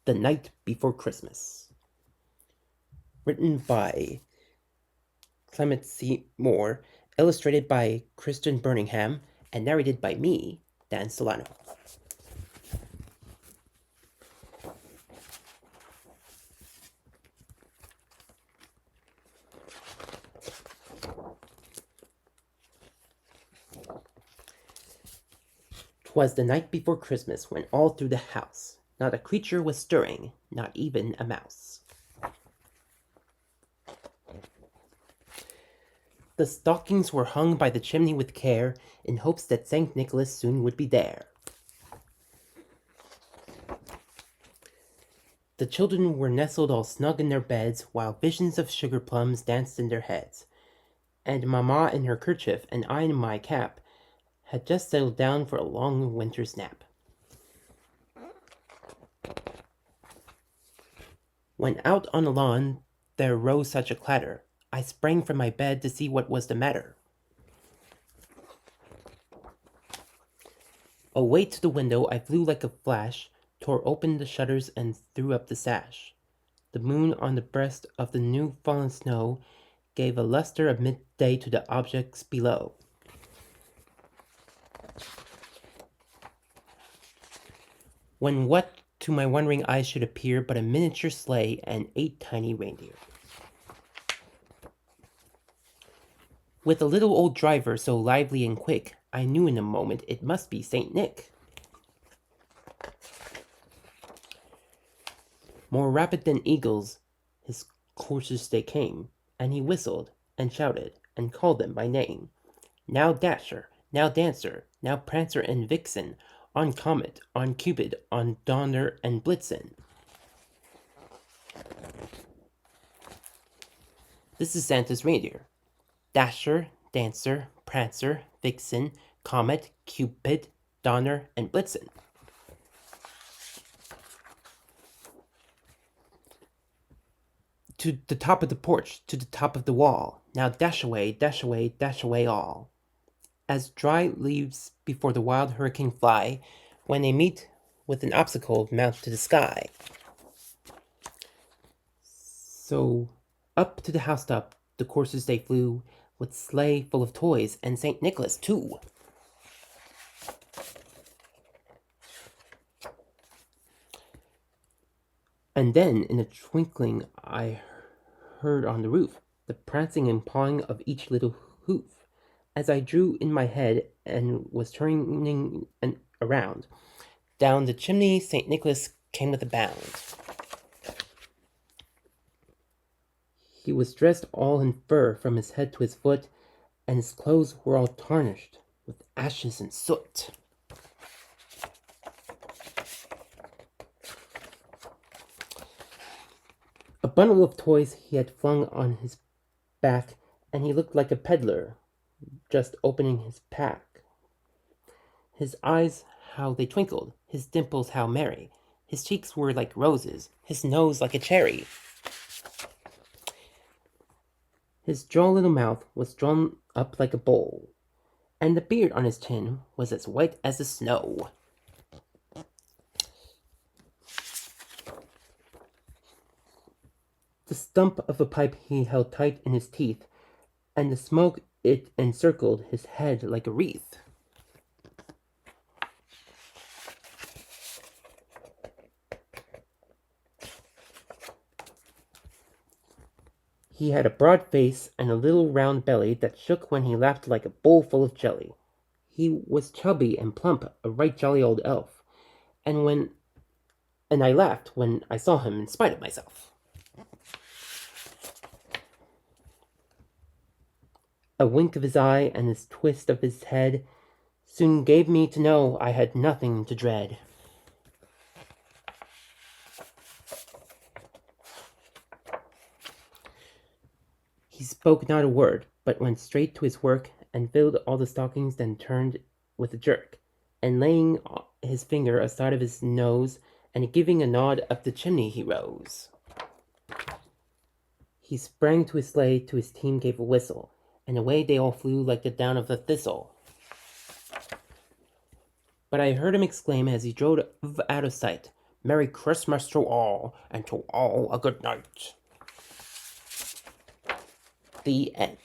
The Night Before Christmas. Written by Clement C. Moore, illustrated by Kristen Birmingham, and narrated by me, Dan Solano. "'Twas the night before Christmas, when all through the house not a creature was stirring, not even a mouse. The stockings were hung by the chimney with care, in hopes that St. Nicholas soon would be there. The children were nestled all snug in their beds, while visions of sugar plums danced in their heads, and Mamma in her kerchief and I in my cap had just settled down for a long winter's nap. When out on the lawn there rose such a clatter, I sprang from my bed to see what was the matter. Away to the window I flew like a flash, tore open the shutters and threw up the sash. The moon on the breast of the new fallen snow gave a luster of midday to the objects below. When what to my wondering eyes should appear but a miniature sleigh and 8 tiny reindeer, with a little old driver so lively and quick, I knew in a moment it must be Saint Nick. More rapid than eagles, his coursers they came, and he whistled, and shouted, and called them by name. Now Dasher, now Dancer, now Prancer and Vixen, on Comet, on Cupid, on Donner and Blitzen. This is Santa's reindeer. Dasher, Dancer, Prancer, Vixen, Comet, Cupid, Donner, and Blitzen. To the top of the porch, to the top of the wall, now dash away, dash away, dash away all. As dry leaves before the wild hurricane fly, when they meet with an obstacle mount to the sky. So up to the housetop the coursers they flew, with sleigh full of toys, and St. Nicholas too. And then, in a twinkling, I heard on the roof the prancing and pawing of each little hoof. As I drew in my head and was turning around, down the chimney St. Nicholas came with a bound. He was dressed all in fur from his head to his foot, and his clothes were all tarnished with ashes and soot. A bundle of toys he had flung on his back, and he looked like a peddler just opening his pack. His eyes, how they twinkled, his dimples how merry, his cheeks were like roses, his nose like a cherry. His droll little mouth was drawn up like a bowl, and the beard on his chin was as white as the snow. The stump of a pipe he held tight in his teeth, and the smoke it encircled his head like a wreath. He had a broad face and a little round belly that shook when he laughed like a bowl full of jelly. He was chubby and plump, a right jolly old elf, and I laughed when I saw him in spite of myself. A wink of his eye and a twist of his head soon gave me to know I had nothing to dread. He spoke not a word, but went straight to his work, and filled all the stockings, then turned with a jerk, and laying his finger aside of his nose, and giving a nod up the chimney he rose. He sprang to his sleigh, to his team gave a whistle, and away they all flew like the down of a thistle. But I heard him exclaim as he drove out of sight, Merry Christmas to all, and to all a good night. The end.